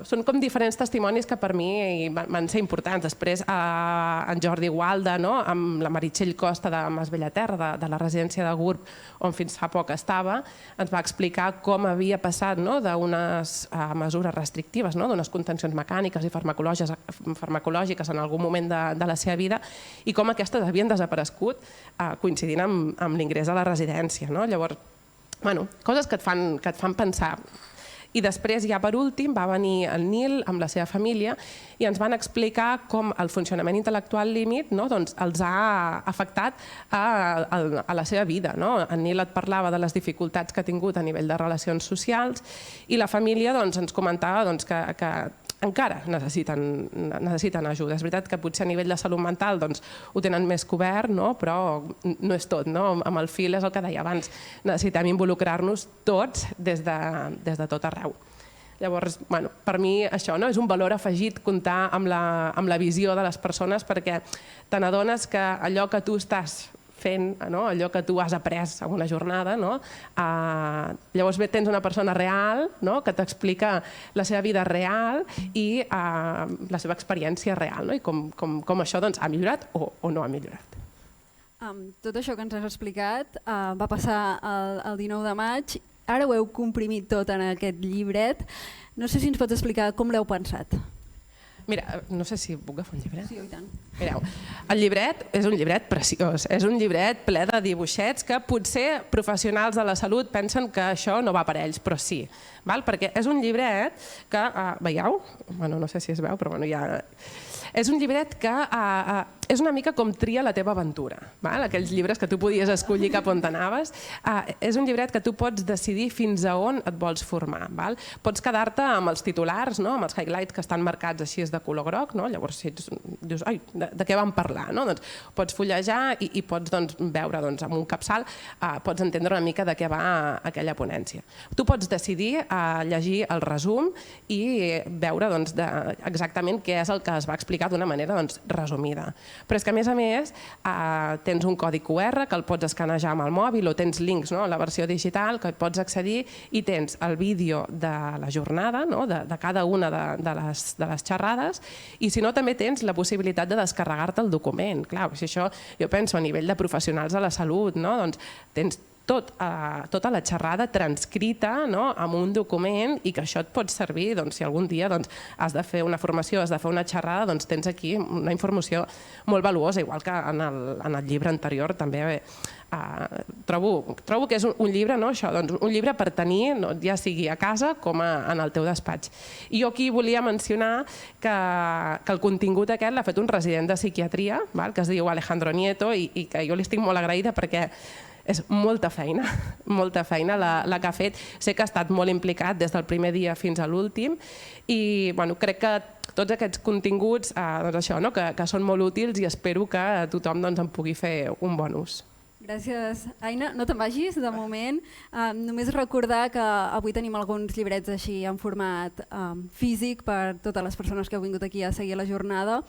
són com diferents testimonis que per mi van ser importants. Després, en Jordi Gualda, amb la Meritxell Costa de Mas Bellaterra, de la residència de GURB, on fins fa poc estava, ens va explicar com havia passat d'unes mesures restrictives, d'unes contencions mecàniques i farmacològiques en algun moment de la seva vida i com aquestes havien desaparegut coincidint amb l'ingrés a la residència. Llavors, coses que et fan pensar. I després, ja per últim, va venir el Nil amb la seva família i ens van explicar com el funcionament intel·lectual límit els ha afectat a la seva vida. El Nil et parlava de les dificultats que ha tingut a nivell de relacions socials i la família ens comentava que encara necessiten ajuda. És veritat que potser a nivell de salut mental ho tenen més cobert, però no és tot. Amb el fil és el que deia abans, necessitem involucrar-nos tots des de tot arreu. Llavors, per mi això és un valor afegit comptar amb la visió de les persones perquè te n'adones que allò que tu estàs fent, allò que tu has après en una jornada, llavors tens una persona real que t'explica la seva vida real i la seva experiència real i com això ha millorat o no ha millorat. Tot això que ens has explicat va passar el 19 de maig. Ara ho heu comprimit tot en aquest llibret. No sé si ens pots explicar com l'heu pensat. Mira, no sé si puc agafar un llibret. Sí, i tant. Mireu, el llibret és un llibret preciós, és un llibret ple de dibuixets que potser professionals de la salut pensen que això no va per ells, però sí, perquè és un llibret que, veieu? No sé si es veu, però ja... És un llibret que és una mica com tria la teva aventura, aquells llibres que tu podies escollir cap on t'anaves. És un llibret que tu pots decidir fins a on et vols formar. Pots quedar-te amb els titulars, amb els highlights que estan marcats així de color groc, llavors si dius, de què vam parlar? Pots fullejar i pots veure amb un capçal, pots entendre una mica de què va aquella ponència. Tu pots decidir llegir el resum i veure exactament què és el que es va explicar d'una manera resumida. Però és que, a més, tens un codi QR que el pots escanejar amb el mòbil o tens links, no? La versió digital que pots accedir i tens el vídeo de la jornada, no? de cada una de les xerrades, i si no també tens la possibilitat de descarregar-te el document. Clar, si això jo penso a nivell de professionals de la salut, no? Doncs tens tota la xerrada transcrita, no? Amb un document, i que això et pot servir si algun dia has de fer una formació, has de fer una xerrada, doncs tens aquí una informació molt valuosa, igual que en el llibre anterior també. Trobo que és un llibre, no? Això, doncs un llibre per tenir, ja sigui a casa com en el teu despatx. I jo aquí volia mencionar que el contingut aquest l'ha fet un resident de psiquiatria, que es diu Alejandro Nieto, i que jo li estic molt agraïda perquè és molta feina la que ha fet. Sé que ha estat molt implicat des del primer dia fins a l'últim i crec que tots aquests continguts que són molt útils i espero que tothom en pugui fer un bon ús. Gràcies, Aina. No te'n vagis, de moment. Només recordar que avui tenim alguns llibrets així en format físic per totes les persones que heu vingut aquí a seguir la jornada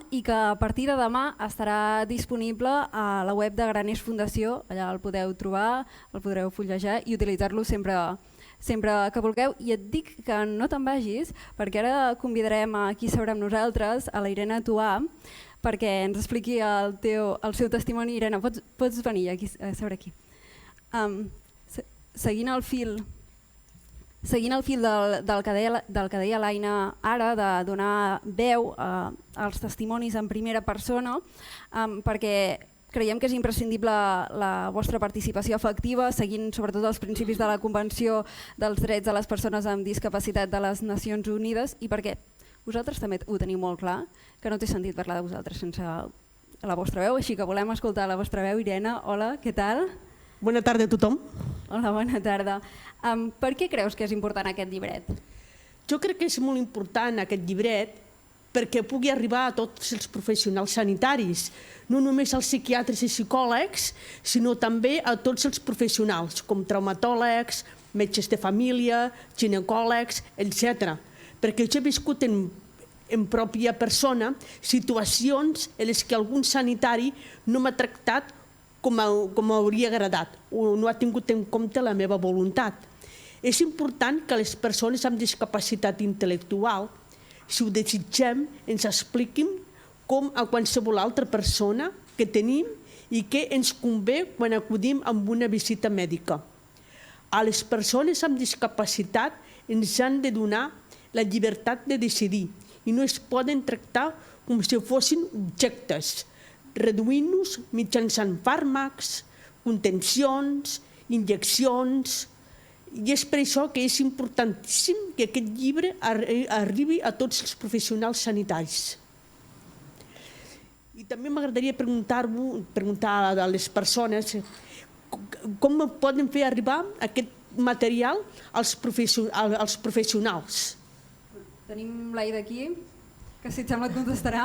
i que a partir de demà estarà disponible a la web de Graners Fundació. Allà el podeu trobar, el podreu fullejar i utilitzar-lo sempre que vulgueu. I et dic que no te'n vagis perquè ara convidarem a qui seurà amb nosaltres, a la Irene Tuà, perquè ens expliqui el seu testimoni. Irene, pots venir a seure aquí. Seguint el fil del que deia l'Aina ara, de donar veu als testimonis en primera persona, perquè creiem que és imprescindible la vostra participació efectiva, seguint sobretot els principis de la Convenció dels Drets de les Persones amb Discapacitat de les Nacions Unides, i perquè vosaltres també ho teniu molt clar, que no té sentit parlar de vosaltres sense la vostra veu, així que volem escoltar la vostra veu. Irene, hola, què tal? Bona tarda a tothom. Hola, bona tarda. Per què creus que és important aquest llibret? Jo crec que és molt important aquest llibret perquè pugui arribar a tots els professionals sanitaris, no només als psiquiatres i psicòlegs, sinó també a tots els professionals, com traumatòlegs, metges de família, ginecòlegs, etc. Perquè jo he viscut en pròpia persona situacions en les que algun sanitari no m'ha tractat com hauria agradat o no ha tingut en compte la meva voluntat. És important que les persones amb discapacitat intel·lectual, si ho desitgem, ens expliquin com a qualsevol altra persona que tenim i què ens convé quan acudim a una visita mèdica. A les persones amb discapacitat ens han de donar la llibertat de decidir i no es poden tractar com si fossin objectes, reduint-nos mitjançant fàrmacs, contencions, injeccions. I és per això que és importantíssim que aquest llibre arribi a tots els professionals sanitaris. I també m'agradaria preguntar a les persones com poden fer arribar aquest material als professionals. Tenim l'Aida aquí, que si et sembla et contestarà.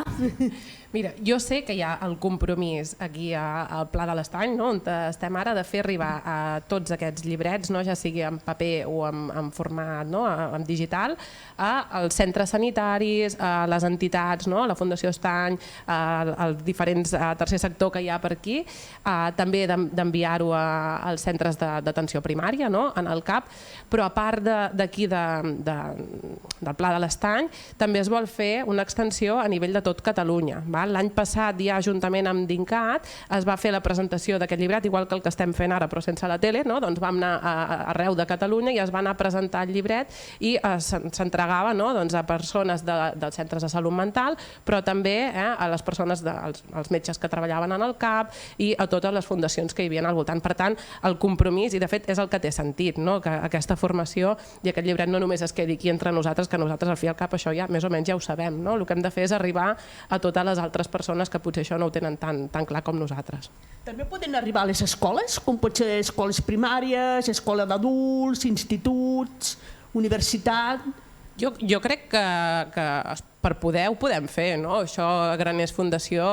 Mira, jo sé que hi ha el compromís aquí al Pla de l'Estany, on estem ara, de fer arribar a tots aquests llibrets, ja sigui en paper o en format en digital, als centres sanitaris, a les entitats, a la Fundació Estany, als diferents tercer sector que hi ha per aquí, també d'enviar-ho als centres d'atenció primària, en el CAP, però a part d'aquí del Pla de l'Estany, també es vol fer una extensió a nivell de tot Catalunya. L'any passat, ja juntament amb DINCAT, es va fer la presentació d'aquest llibret, igual que el que estem fent ara, però sense la tele, doncs vam anar arreu de Catalunya i es va anar a presentar el llibret i s'entregava a persones dels centres de salut mental, però també a les persones, als metges que treballaven en el CAP i a totes les fundacions que hi havia al voltant. Per tant, el compromís, i de fet és el que té sentit, que aquesta formació i aquest llibret no només es quedi aquí entre nosaltres, que nosaltres al fi i al cap això ja més o menys ja ho sabem. El que hem de fer és arribar a totes les altres persones que potser això no ho tenen tan clar com nosaltres. També poden arribar a les escoles, com pot ser escoles primàries, escola d'adults, instituts, universitat. Jo crec que per poder ho podem fer, això a Graners Fundació,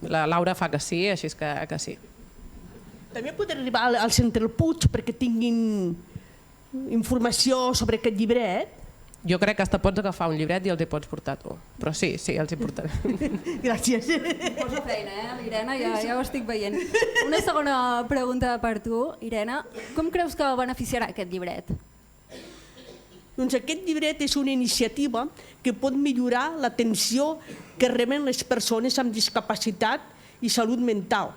la Laura fa que sí, així que sí. També poden arribar al Centre El Puig perquè tinguin informació sobre aquest llibret. Jo crec que hasta pots agafar un llibret i els hi pots portar tu. Però sí, els hi portaré. Gràcies. Posa feina, l'Irene, ja ho estic veient. Una segona pregunta per tu, Irene. Com creus que beneficiarà aquest llibret? Doncs aquest llibret és una iniciativa que pot millorar l'atenció que reben les persones amb discapacitat i salut mental,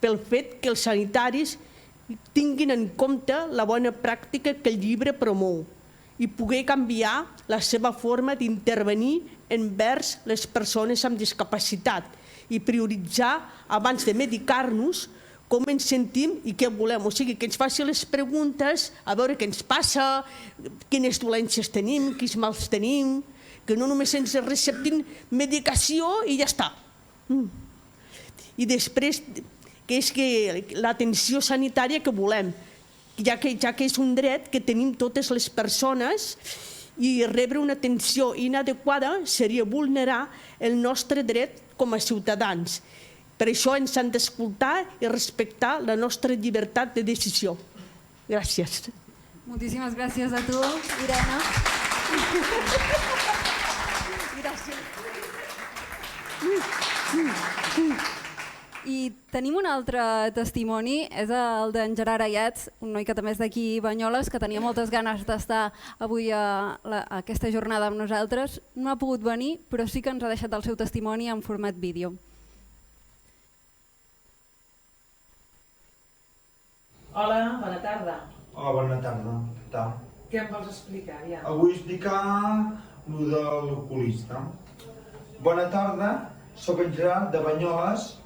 pel fet que els sanitaris tinguin en compte la bona pràctica que el llibre promou i poder canviar la seva forma d'intervenir envers les persones amb discapacitat i prioritzar abans de medicar-nos com ens sentim i què volem. O sigui, que ens faci les preguntes a veure què ens passa, quines dolències tenim, quins mals tenim, que no només ens receptin medicació i ja està. I després, que és l'atenció sanitària que volem, ja que és un dret que tenim totes les persones i rebre una atenció inadequada seria vulnerar el nostre dret com a ciutadans. Per això ens han d'escoltar i respectar la nostra llibertat de decisió. Gràcies. Moltíssimes gràcies a tu, Irene. Gràcies. I tenim un altre testimoni, és el d'en Gerard Ayats, un noi que també és d'aquí Banyoles, que tenia moltes ganes d'estar avui a aquesta jornada amb nosaltres. No ha pogut venir, però sí que ens ha deixat el seu testimoni en format vídeo. Hola, bona tarda. Hola, bona tarda. Què tal? Què em vols explicar? Ja. Vull explicar el de l'oculista. Bona tarda, soc en Gerard de Banyoles.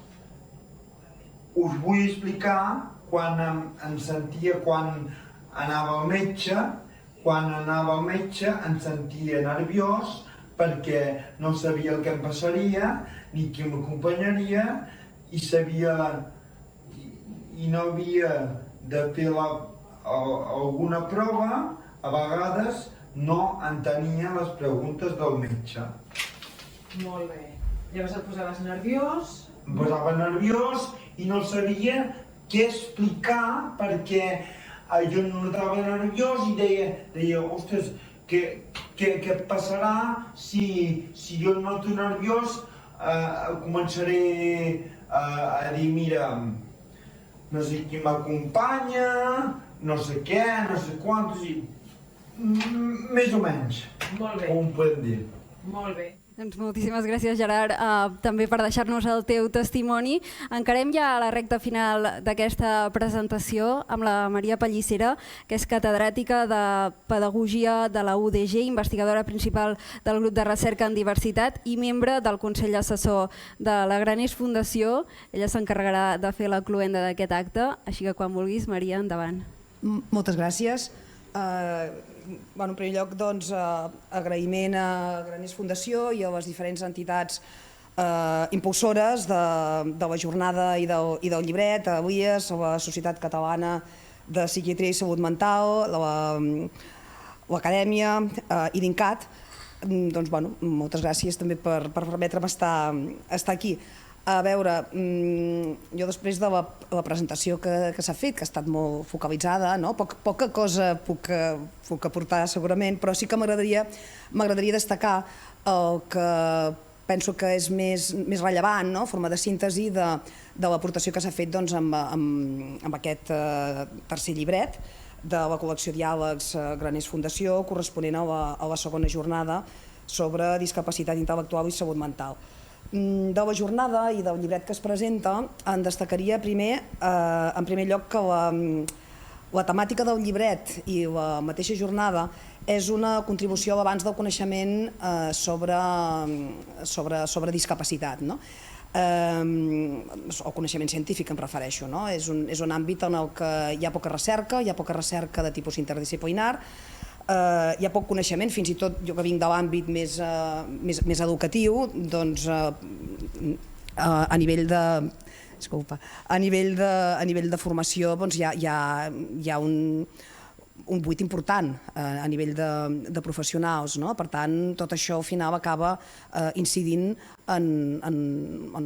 Us vull explicar quan em sentia quan anava al metge. Quan anava al metge em sentia nerviós perquè no sabia el que em passaria ni qui m'acompanyaria i no havia de fer alguna prova. A vegades no entenia les preguntes del metge. Molt bé. Llavors et posaves nerviós? Em posava nerviós i no sabia què explicar perquè jo no estava nerviós i deia ostres, què passarà si jo no estic nerviós? Començaré a dir, mira, no sé qui m'acompanya, no sé què, no sé quantos, i més o menys, com podem dir. Molt bé. Doncs moltíssimes gràcies, Gerard, també per deixar-nos el teu testimoni. Encarem ja a la recta final d'aquesta presentació amb la Maria Pellicera, que és catedràtica de Pedagogia de la UDG, investigadora principal del grup de recerca en diversitat i membre del Consell Assessor de la Graners Fundació. Ella s'encarregarà de fer la cloenda d'aquest acte, així que quan vulguis, Maria, endavant. Moltes gràcies. En primer lloc, agraïment a Graners Fundació i a les diferents entitats impulsores de la jornada i del llibret, a l'IES, a la Societat Catalana de Psiquiatria i Salut Mental, l'Acadèmia i l'INCAT. Moltes gràcies també per permetre'm estar aquí. A veure, jo després de la presentació que s'ha fet, que ha estat molt focalitzada, poca cosa puc aportar segurament, però sí que m'agradaria destacar el que penso que és més rellevant, forma de síntesi de l'aportació que s'ha fet amb aquest tercer llibret de la col·lecció Diàlegs Graners Fundació, corresponent a la segona jornada sobre discapacitat intel·lectual i salut mental. De la jornada i del llibret que es presenta, en destacaria en primer lloc que la temàtica del llibret i la mateixa jornada és una contribució a l'avanç del coneixement sobre discapacitat. El coneixement científic em refereixo. És un àmbit en el que hi ha poca recerca de tipus interdisciplinar, hi ha poc coneixement, fins i tot jo que vinc de l'àmbit més educatiu, doncs a nivell de formació hi ha un buit important a nivell de professionals. Per tant, tot això al final acaba incidint en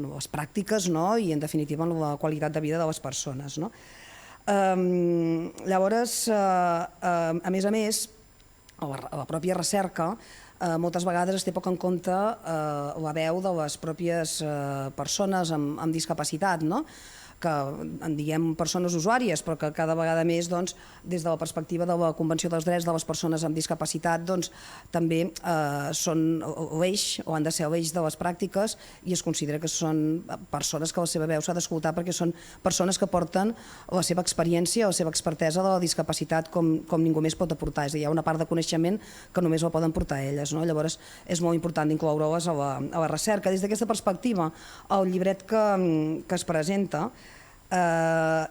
les pràctiques i en definitiva en la qualitat de vida de les persones. Llavors, a més, a la pròpia recerca, moltes vegades es té poc en compte la veu de les pròpies persones amb discapacitat, que en diguem persones usuàries, però que cada vegada més, des de la perspectiva de la Convenció dels Drets de les Persones amb Discapacitat, també són l'eix, o han de ser l'eix de les pràctiques, i es considera que són persones que la seva veu s'ha d'escoltar perquè són persones que porten la seva experiència, la seva expertesa de la discapacitat com ningú més pot aportar. És a dir, hi ha una part de coneixement que només la poden portar elles. Llavors és molt important incloure-les a la recerca. Des d'aquesta perspectiva, el llibret que es presenta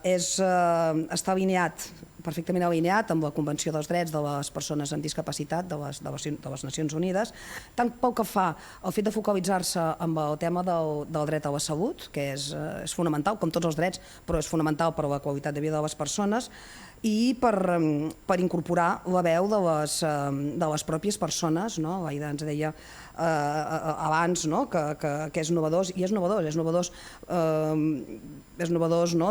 està alineat, perfectament alineat amb la Convenció dels Drets de les Persones amb Discapacitat de les Nacions Unides, tant pel que fa al fet de focalitzar-se amb el tema del dret a la salut, que és fonamental, com tots els drets, però és fonamental per a la qualitat de vida de les persones, i per incorporar la veu de les pròpies persones. L'Aida ens deia abans que és novedós, i és novedós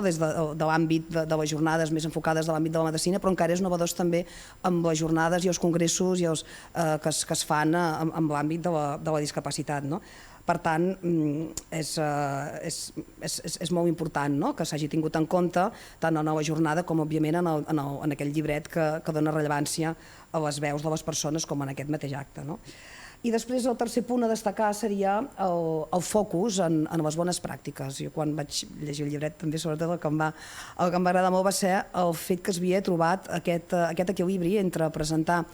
des de l'àmbit de les jornades més enfocades de l'àmbit de la medicina, però encara és novedós també amb les jornades i els congressos que es fan amb l'àmbit de la discapacitat. Per tant, és molt important que s'hagi tingut en compte tant en la jornada com, òbviament, en aquell llibret que dona rellevància a les veus de les persones com en aquest mateix acte. I després el tercer punt a destacar seria el focus en les bones pràctiques. Jo quan vaig llegir el llibret també sobretot el que em va agradar molt va ser el fet que s'havia trobat aquest equilibri entre presentar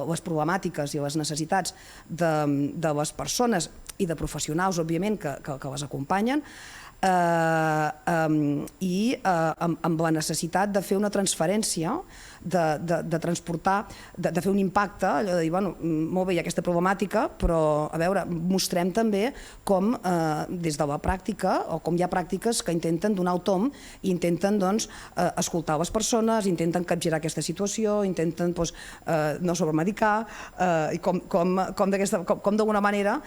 les problemàtiques i les necessitats de les persones i de professionals, òbviament, que les acompanyen, i amb la necessitat de fer una transferència, de transportar, de fer un impacte, allò de dir, molt bé, hi ha aquesta problemàtica, però, a veure, mostrem també com des de la pràctica, o com hi ha pràctiques que intenten donar el tom i intenten escoltar les persones, intenten capgirar aquesta situació, intenten no sobremedicar, i com d'alguna manera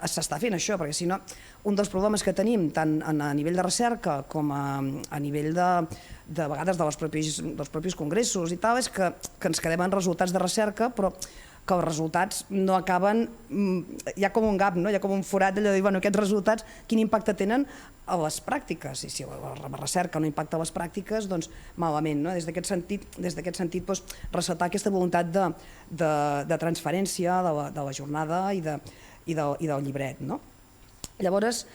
s'està fent això, perquè si no, un dels problemes que tenim tant a nivell de recerca com a nivell de vegades dels propis congressos i tal, és que ens quedem en resultats de recerca, però que els resultats no acaben, hi ha com un gap, hi ha com un forat d'allò de dir, aquests resultats quin impacte tenen a les pràctiques, i si la recerca no impacta a les pràctiques, doncs malament. Des d'aquest sentit, ressaltar aquesta voluntat de transferència de la jornada i del llibret. Llavors,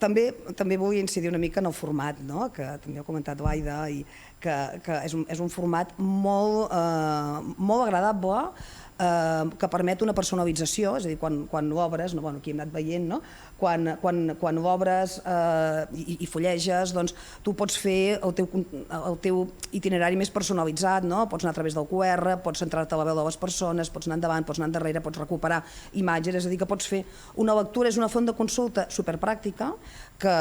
també vull incidir una mica en el format, que també ha comentat l'Aida, i que és un format molt agradable, que permet una personalització, és a dir, quan l'obres, aquí hem anat veient, quan l'obres i fulleges, tu pots fer el teu itinerari més personalitzat, pots anar a través del QR, pots centrar-te a la veu de les persones, pots anar endavant, pots anar endarrere, pots recuperar imatges, és a dir, que pots fer una lectura, és una font de consulta superpràctica que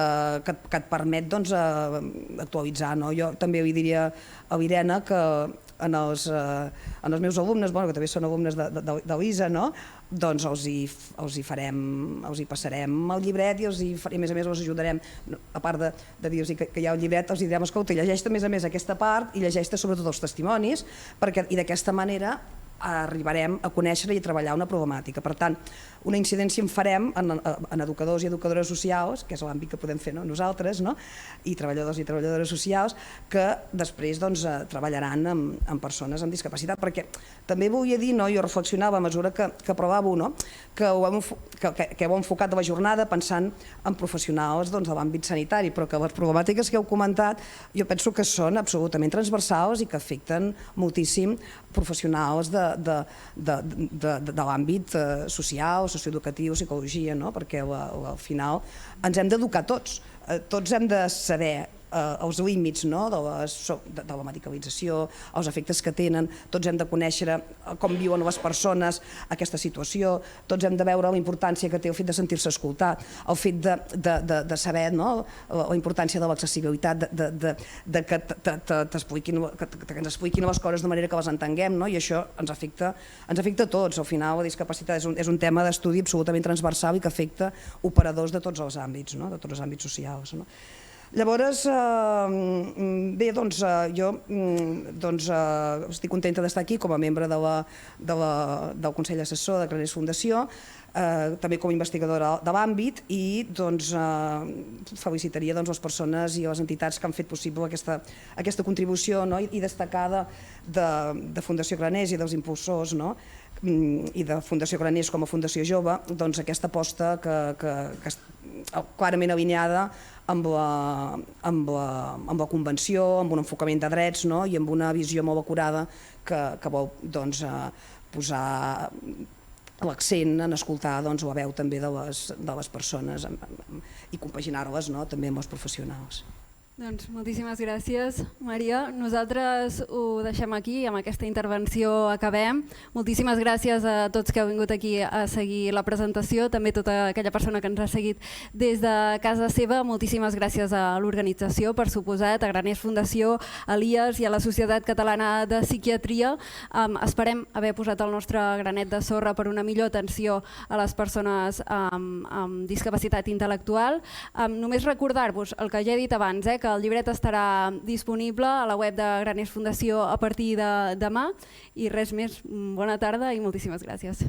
et permet actualitzar. Jo també li diria a l'Irene que en els meus alumnes, que també són alumnes de l'ISA, doncs els hi passarem el llibret i a més els ajudarem, a part de dir-los que hi ha el llibret, els direm, escolta, llegeix-te a més aquesta part i llegeix-te sobretot els testimonis, i d'aquesta manera arribarem a conèixer i a treballar una problemàtica. Per tant, una incidència en farem en educadors i educadores socials, que és l'àmbit que podem fer nosaltres, i treballadors i treballadores socials, que després treballaran amb persones amb discapacitat. Perquè també volia dir, jo reflexionava a mesura que provava, que heu enfocat la jornada pensant en professionals de l'àmbit sanitari, però que les problemàtiques que heu comentat jo penso que són absolutament transversals i que afecten moltíssim professionals de l'àmbit social, socioeducatiu, psicologia, perquè al final ens hem d'educar tots. Tots hem de saber els límits de la medicalització, els efectes que tenen, tots hem de conèixer com viuen les persones aquesta situació, tots hem de veure la importància que té el fet de sentir-se escoltat, el fet de saber la importància de l'accessibilitat, que ens expliquin les coses de manera que les entenguem, i això ens afecta a tots. Al final la discapacitat és un tema d'estudi absolutament transversal i que afecta operadors de tots els àmbits, de tots els àmbits socials. Llavors, bé, doncs jo estic contenta d'estar aquí com a membre del Consell Assessor de Graners Fundació, també com a investigadora de l'àmbit, i felicitaria les persones i les entitats que han fet possible aquesta contribució i destacada de Fundació Graners i dels impulsors i de Fundació Graners com a Fundació Jove, aquesta aposta clarament alineada amb la Convenció, amb un enfocament de drets i amb una visió molt acurada que vol posar l'accent en escoltar la veu també de les persones i compaginar-les també amb els professionals. Doncs moltíssimes gràcies, Maria. Nosaltres ho deixem aquí, amb aquesta intervenció acabem. Moltíssimes gràcies a tots que heu vingut aquí a seguir la presentació, també tota aquella persona que ens ha seguit des de casa seva. Moltíssimes gràcies a l'organització, per suposat, a Graners Fundació, a l'IAS i a la Societat Catalana de Psiquiatria. Esperem haver posat el nostre granet de sorra per una millor atenció a les persones amb discapacitat intel·lectual. Només recordar-vos el que ja he dit abans, que el llibret estarà disponible a la web de Graners Fundació a partir de demà, i res més, bona tarda i moltíssimes gràcies.